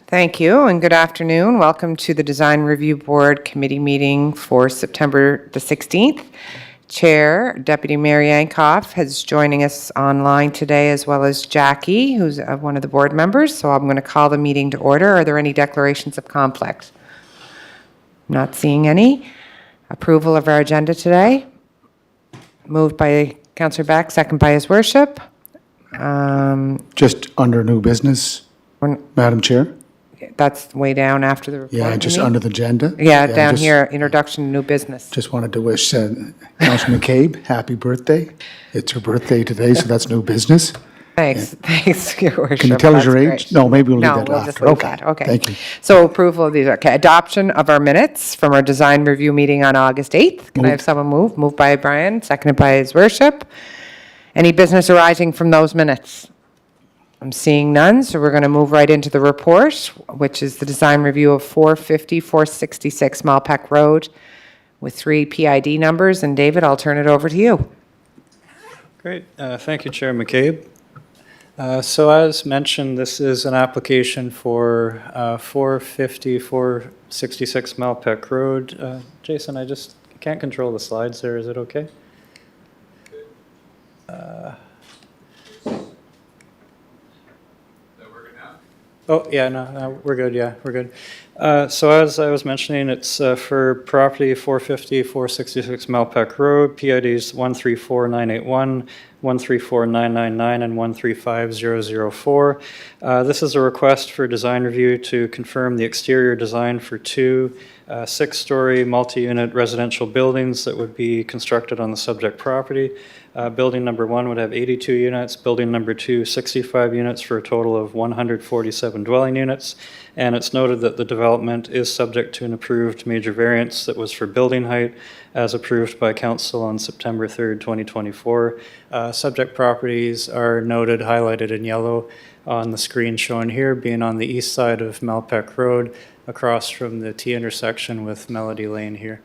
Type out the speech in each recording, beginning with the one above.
Thank you, and good afternoon. Welcome to the Design Review Board Committee meeting for September the 16th. Chair, Deputy Mayor Yankoff, is joining us online today, as well as Jackie, who's one of the board members. So I'm going to call the meeting to order. Are there any declarations of conflict? Not seeing any. Approval of our agenda today. Moved by Councillor Beck, second by His Worship. Just under new business, Madam Chair? That's way down after the report. Yeah, just under the agenda. Yeah, down here, introduction to new business. Just wanted to wish Councillor McCabe happy birthday. It's her birthday today, so that's new business. Thanks, Your Worship. Can you tell us your That's age? great. No, maybe we'll leave No, that we'll after. just leave Okay. that. Okay. Thank you. So approval of these. Okay. Adoption of our minutes from our design review meeting on August 8th. Can I have someone move? Moved by Brian, seconded by His Worship. Any business arising from those minutes? I'm seeing none, so we're going to move right into the report, which is the design review of 450, 466 MPEK Road with 3 PID numbers. And David, I'll turn it over to you. Great. Thank you, Chair McCabe. So as mentioned, this is an application for 450, 466 MPEK Road. Jason, I just can't control the slides there. Is it okay? Oh, yeah, no, we're good. Yeah, we're good. So as I was mentioning, it's for property 450, 466 MPEK Road, PIDs 134981, 134999, and 135004. This is a request for design review to confirm the exterior design for 2 6-story multi-unit residential buildings that would be constructed on the subject property. Building number 1 would have 82 units, building number 2 65 units for a total of 147 dwelling units. And it's noted that the development is subject to an approved major variance that was for building height as approved by Council on September 3rd, 2024. Subject properties are noted, highlighted in yellow on the screen shown here, being on the east side of MPEK Road, across from the T intersection with Melody Lane here.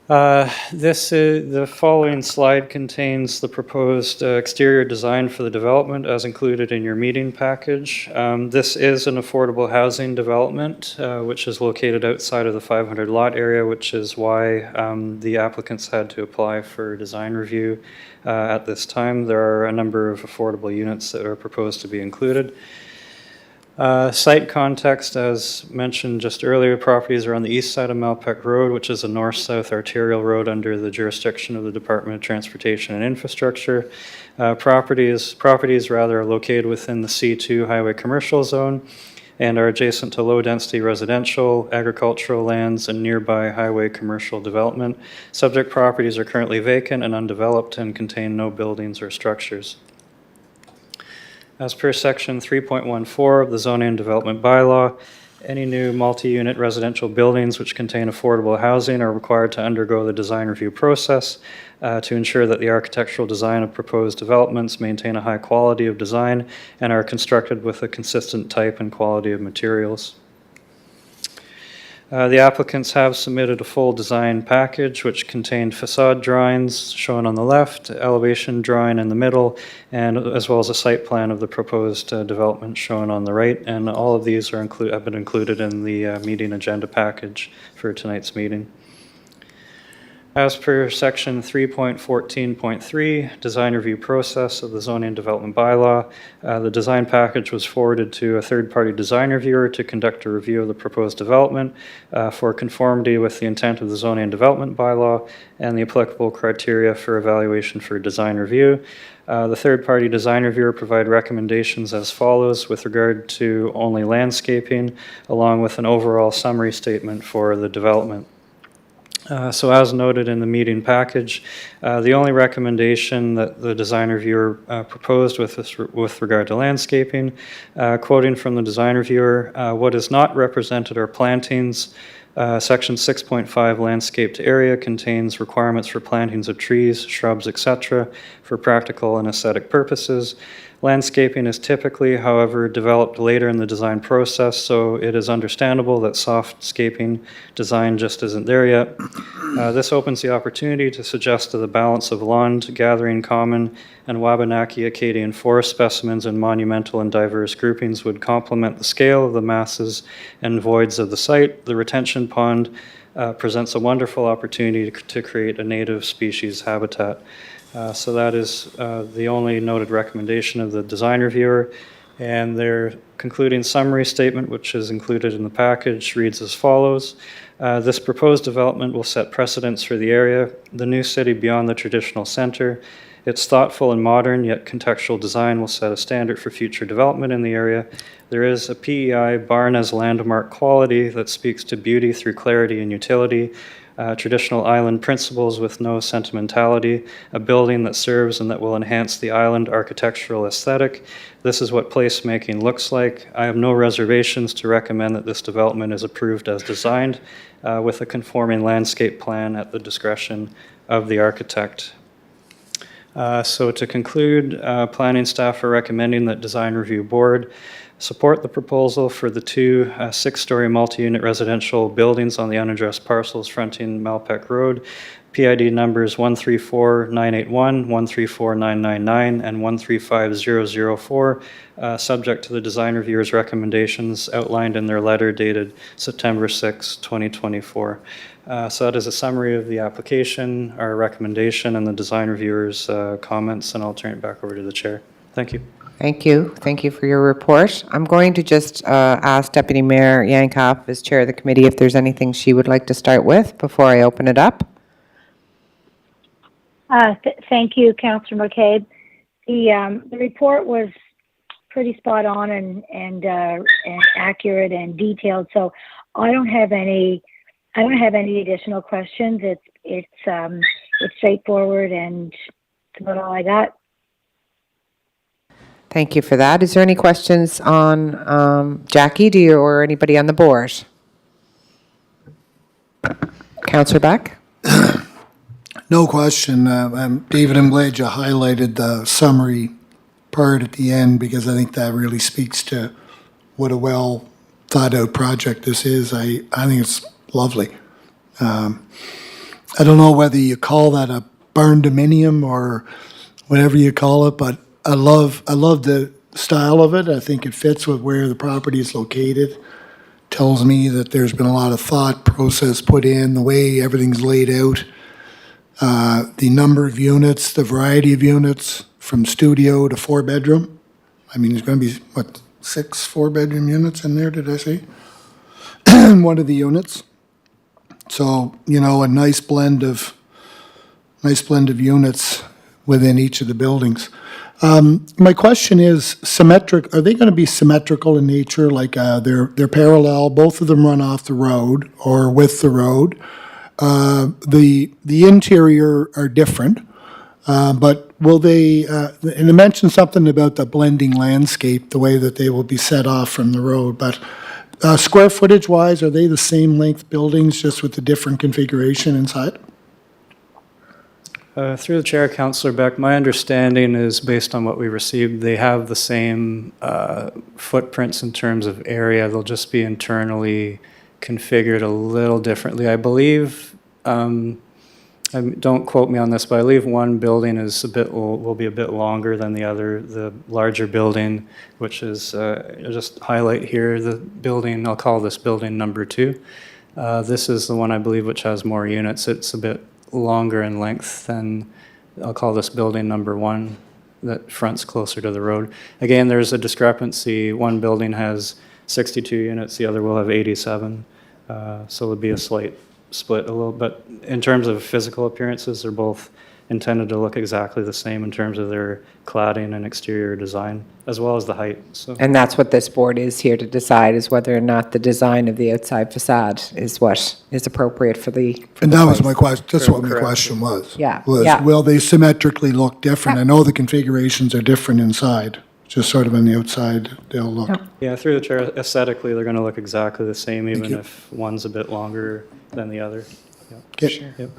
The following slide contains the proposed exterior design for the development as included in your meeting package. This is an affordable housing development which is located outside of the 500 lot area, which is why the applicants had to apply for design review at this time. There are a number of affordable units that are proposed to be included. Site context, as mentioned just earlier, properties are on the east side of MPEK Road, which is a north-south arterial road under the jurisdiction of the Department of Transportation and Infrastructure. Properties are located within the C2 highway commercial zone and are adjacent to low-density residential, agricultural lands, and nearby highway commercial development. Subject properties are currently vacant and undeveloped and contain no buildings or structures. As per section 3.14 of the Zoning and Development Bylaw, any new multi-unit residential buildings which contain affordable housing are required to undergo the design review process to ensure that the architectural design of proposed developments maintain a high quality of design and are constructed with a consistent type and quality of materials. The applicants have submitted a full design package which contained facade drawings shown on the left, elevation drawing in the middle, and as well as a site plan of the proposed development shown on the right. And all of these are have been included in the meeting agenda package for tonight's meeting. As per section 3.14.3, design review process of the Zoning and Development Bylaw, the design package was forwarded to a third-party design reviewer to conduct a review of the proposed development for conformity with the intent of the Zoning and Development Bylaw and the applicable criteria for evaluation for design review. The third-party design reviewer provided recommendations as follows with regard to only landscaping, along with an overall summary statement for the development. So as noted in the meeting package, the only recommendation that the design reviewer proposed with regard to landscaping, quoting from the design reviewer, what is not represented are plantings. Section 6.5 landscaped area contains requirements for plantings of trees, shrubs, etc. for practical and aesthetic purposes. Landscaping is typically, however, developed later in the design process, so it is understandable that softscaping design just isn't there yet. This opens the opportunity to suggest that the balance of lawn, gathering common, and Wabanaki Acadian forest specimens in monumental and diverse groupings would complement the scale of the masses and voids of the site. The retention pond presents a wonderful opportunity to create a native species habitat. So that is the only noted recommendation of the design reviewer. And their concluding summary statement, which is included in the package, reads as follows. This proposed development will set precedents for the area, the new city beyond the traditional center. Its thoughtful and modern yet contextual design will set a standard for future development in the area. There is a PEI barn as landmark quality that speaks to beauty through clarity and utility, traditional island principles with no sentimentality, a building that serves and that will enhance the island architectural aesthetic. This is what placemaking looks like. I have no reservations to recommend that this development is approved as designed with a conforming landscape plan at the discretion of the architect. So to conclude, planning staff are recommending that Design Review Board support the proposal for the two 6-story multi-unit residential buildings on the unaddressed parcels fronting MPEK Road, PID numbers 134981, 134999, and 135004, subject to the design reviewer's recommendations outlined in their letter dated September 6, 2024. So that is a summary of the application, our recommendation, and the design reviewer's comments, and I'll turn it back over to the chair. Thank you. Thank you. Thank you for your report. I'm going to just ask Deputy Mayor Yankoff, as chair of the committee, if there's anything she would like to start with before I open it up. Thank you, Councillor McCabe. The report was pretty spot on and accurate and detailed. So I don't have any additional questions. It's straightforward, and that's about all I got. Thank you for that. Is there any questions on Jackie? Or anybody on the board? Councillor Beck? No question. David, I'm glad you highlighted the summary part at the end, because I think that really speaks to what a well thought out project this is. I think it's lovely. I don't know whether you call that a barn dominium or whatever you call it, but I love the style of it. I think it fits with where the property is located. Tells me that there's been a lot of thought process put in, the way everything's laid out, the number of units, the variety of units, from studio to 4-bedroom. I mean, there's going to be, what, 6 4-bedroom units in there, did I say? One of the units. So, you know, a nice blend of units within each of the buildings. My question is symmetric. Are they going to be symmetrical in nature? Like they're parallel, both of them run off the road or with the road. The interior are different, but will they, and you mentioned something about the blending landscape, the way that they will be set off from the road, but square footage wise, are they the same length buildings, just with the different configuration inside? Through the chair, Councillor Beck, my understanding is, based on what we received, they have the same footprints in terms of area. They'll just be internally configured a little differently. I believe, don't quote me on this, but I believe one building is will be a bit longer than the other. The larger building, which is, I'll just highlight here, the building, I'll call this building number 2. This is the one, I believe, which has more units. It's a bit longer in length than, I'll call this building number 1, that fronts closer to the road. Again, there's a discrepancy. One building has 62 units, the other will have 87. So it'll be a slight split a little, but in terms of physical appearances, they're both intended to look exactly the same in terms of their cladding and exterior design, as well as the height. So. And that's what this board is here to decide, is whether or not the design of the outside facade is what is appropriate for the. And that was my question. That's what my Correct. question was. Yeah, Was, yeah. will they symmetrically look different? Yeah. I know the configurations are different inside, just sort of on the outside they'll look. Yeah. Yeah, through the chair, aesthetically, they're going to look exactly the same, even you. if one's a bit longer than the other. Yep. Okay. Yep.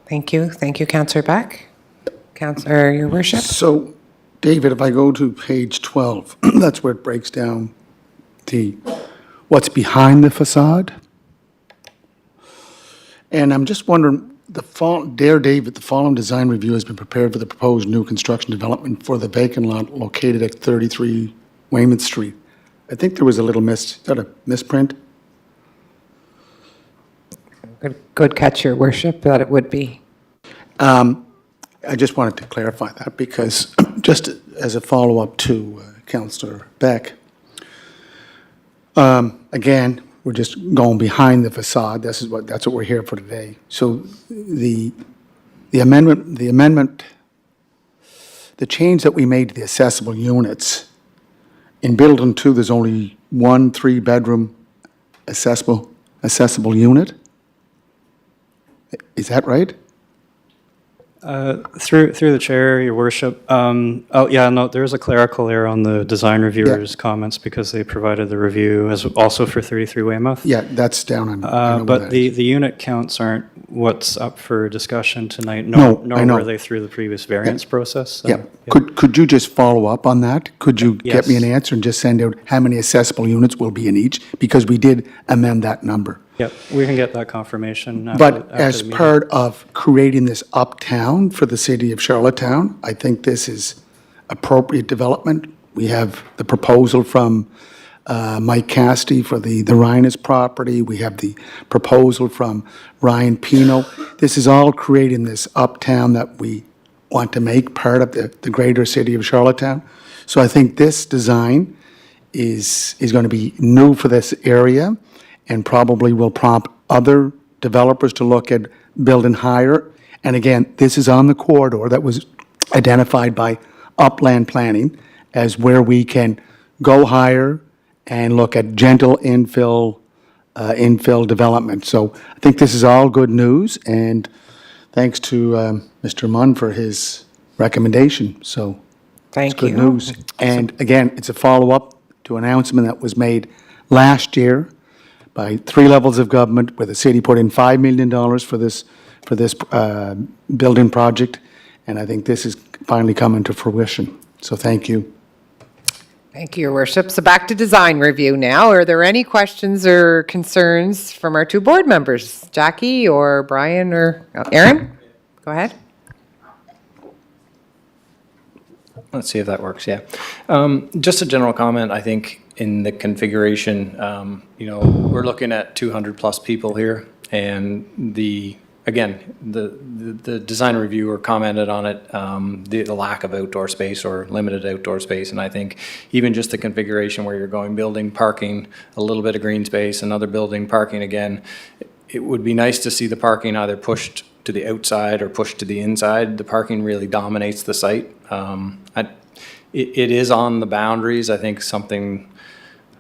Thank you. Thank you, Councillor Beck. Councillor, Your Worship. So David, if I go to page 12, that's where it breaks down what's behind the facade. And I'm just wondering, Dear David, the following design review has been prepared for the proposed new construction development for the vacant lot located at 33 Weymouth Street. I think there was a little is that a misprint? Good catch, Your Worship, that it would be. I just wanted to clarify that because just as a follow-up to Councillor Beck, again, we're just going behind the facade. That's what we're here for today. So the amendment, the change that we made to the accessible units, in Building 2, there's only one 3-bedroom accessible unit. Is that right? Through the chair, Your Worship. Oh, yeah, no, there is a clerical error on the design reviewer's comments because they provided the review as also for 33 Weymouth. Yeah, that's down on. I know where But that the is. unit counts aren't what's up for discussion tonight, No, nor I know. were they through the previous variance process. So, Yeah, could you just follow up on that? Could you get me an Yes. answer and just send out how many accessible units will be in each? Because we did amend that number. Yep, we can get that confirmation after But after as the meeting. part of creating this uptown for the city of Charlottetown, I think this is appropriate development. We have the proposal from Mike Casti for the Rhinus property. We have the proposal from Ryan Pino. This is all creating this uptown that we want to make part of the greater city of Charlottetown. So I think this design is going to be new for this area and probably will prompt other developers to look at building higher. And again, this is on the corridor that was identified by upland planning as where we can go higher and look at gentle infill development. So I think this is all good news, and thanks to Mr. Munn for his recommendation. So Thank it's good you. news. And again, it's a follow-up to an announcement that was made last year by 3 levels of government, where the city put in $5 million for this building project, and I think this is finally coming to fruition. So thank you. Thank you, Your Worship. So back to design review now. Are there any questions or concerns from our 2 board members? Jackie or Brian or Aaron? Go ahead. Let's see if that works, yeah. Just a general comment, I think in the configuration, we're looking at 200-plus people here, and the design reviewer commented on it, the lack of outdoor space or limited outdoor space, and I think even just the configuration where you're going building, parking, a little bit of green space, another building, parking again, it would be nice to see the parking either pushed to the outside or pushed to the inside. The parking really dominates the site. It is on the boundaries. I think something,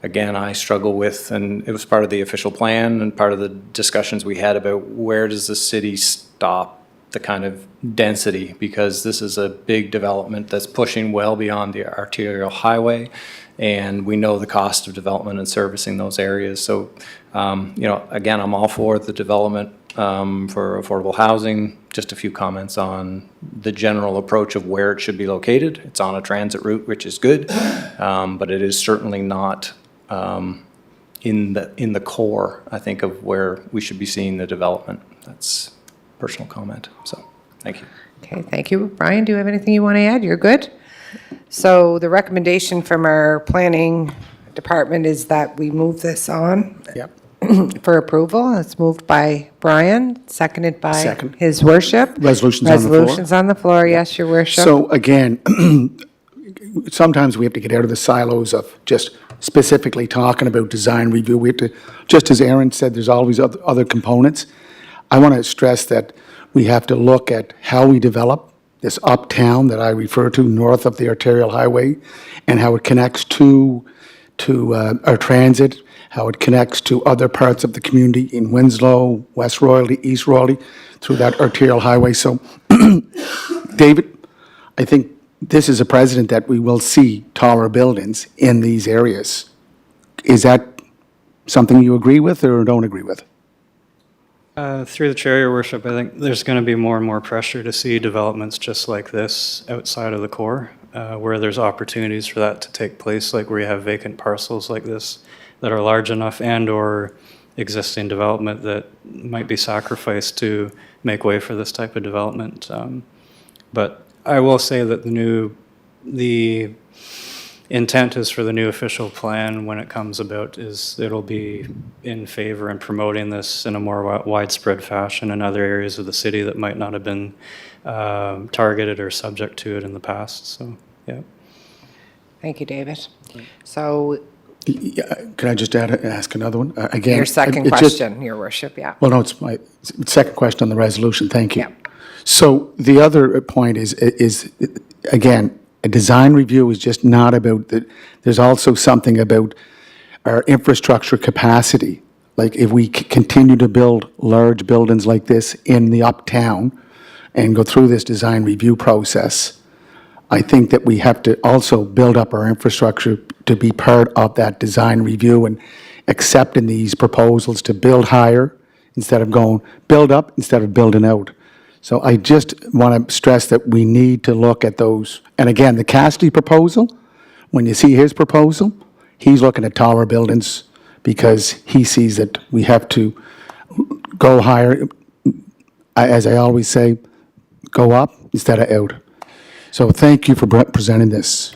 again, I struggle with, and it was part of the official plan and part of the discussions we had about where does the city stop the kind of density, because this is a big development that's pushing well beyond the arterial highway, and we know the cost of development and servicing those areas. So, again, I'm all for the development for affordable housing. Just a few comments on the general approach of where it should be located. It's on a transit route, which is good, but it is certainly not in the core, I think, of where we should be seeing the development. That's a personal comment. So, thank you. Okay, thank you. Brian, do you have anything you want to add? You're good? So the recommendation from our planning department is that we move this on Yep. for approval. It's moved by Brian, seconded by Second. His Worship. Resolutions on the floor. Resolutions on the floor, yes, Your Worship. So again, sometimes we have to get out of the silos of just specifically talking about design review. We have to, just as Aaron said, there's always other components. I want to stress that we have to look at how we develop this uptown that I refer to north of the arterial highway, and how it connects to our transit, how it connects to other parts of the community in Winslow, West Royalty, East Royalty, through that arterial highway. So, David, I think this is a precedent that we will see taller buildings in these areas. Is that something you agree with or don't agree with? Through the chair, Your Worship, I think there's going to be more and more pressure to see developments just like this outside of the core. where there's opportunities for that to take place, like where you have vacant parcels like this that are large enough and/or existing development that might be sacrificed to make way for this type of development. But I will say that the intent is for the new official plan, when it comes about, is it'll be in favor in promoting this in a more widespread fashion in other areas of the city that might not have been targeted or subject to it in the past. So, yeah. Thank you, David. So Can I just ask another one? Again, your second it just- question, Your Worship, yeah. Well, no, it's my second question on the resolution. Thank you. Yeah. So the other point is again, a design review is just not about that. There's also something about our infrastructure capacity. Like if we continue to build large buildings like this in the uptown and go through this design review process, I think that we have to also build up our infrastructure to be part of that design review and accepting these proposals to build higher instead of going, build up instead of building out. So I just want to stress that we need to look at those. And again, the Cassidy proposal, when you see his proposal, he's looking at taller buildings because he sees that we have to go higher. As I always say, go up instead of out. So thank you for presenting this.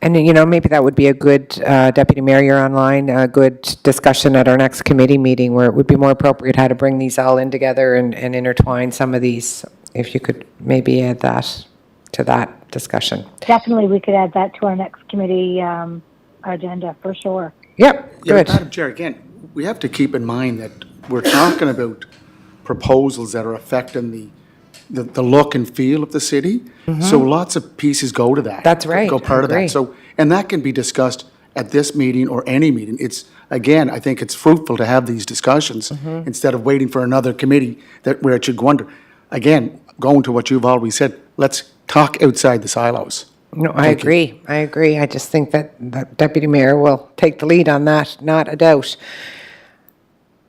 And, you know, maybe that would be a good, Deputy Mayor, you're online, a good discussion at our next committee meeting where it would be more appropriate how to bring these all in together and intertwine some of these. If you could maybe add that to that discussion. Definitely, we could add that to our next committee agenda for sure. Yep, Yeah, good. Madam Chair, again, we have to keep in mind that we're talking about proposals that are affecting the look and feel of the city. So lots of pieces go to that. That's right, Go part I of agree. that. So, and that can be discussed at this meeting or any meeting. It's, again, I think it's fruitful to have these discussions instead of waiting for another committee where it should go under. Again, going to what you've always said, let's talk outside the silos. No, I agree. I agree. I just think that the Deputy Mayor will take the lead on that, not a doubt.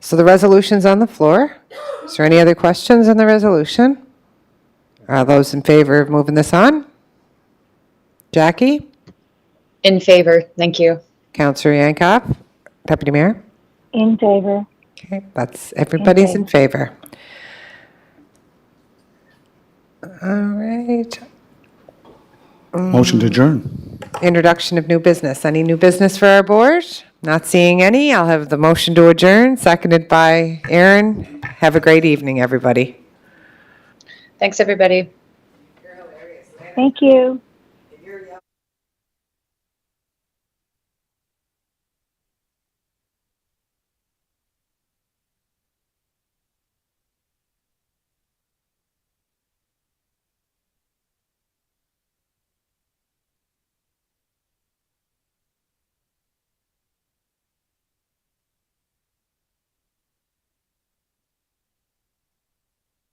So the resolution's on the floor. Is there any other questions on the resolution? Are those in favor of moving this on? Jackie? In favor, thank you. Councillor Yankoff? Deputy Mayor? In favor. Okay, that's, everybody's in favor. All right. Motion to adjourn. Introduction of new business. Any new business for our board? Not seeing any. I'll have the motion to adjourn, seconded by Aaron. Have a great evening, everybody. Thanks, everybody. Thank you.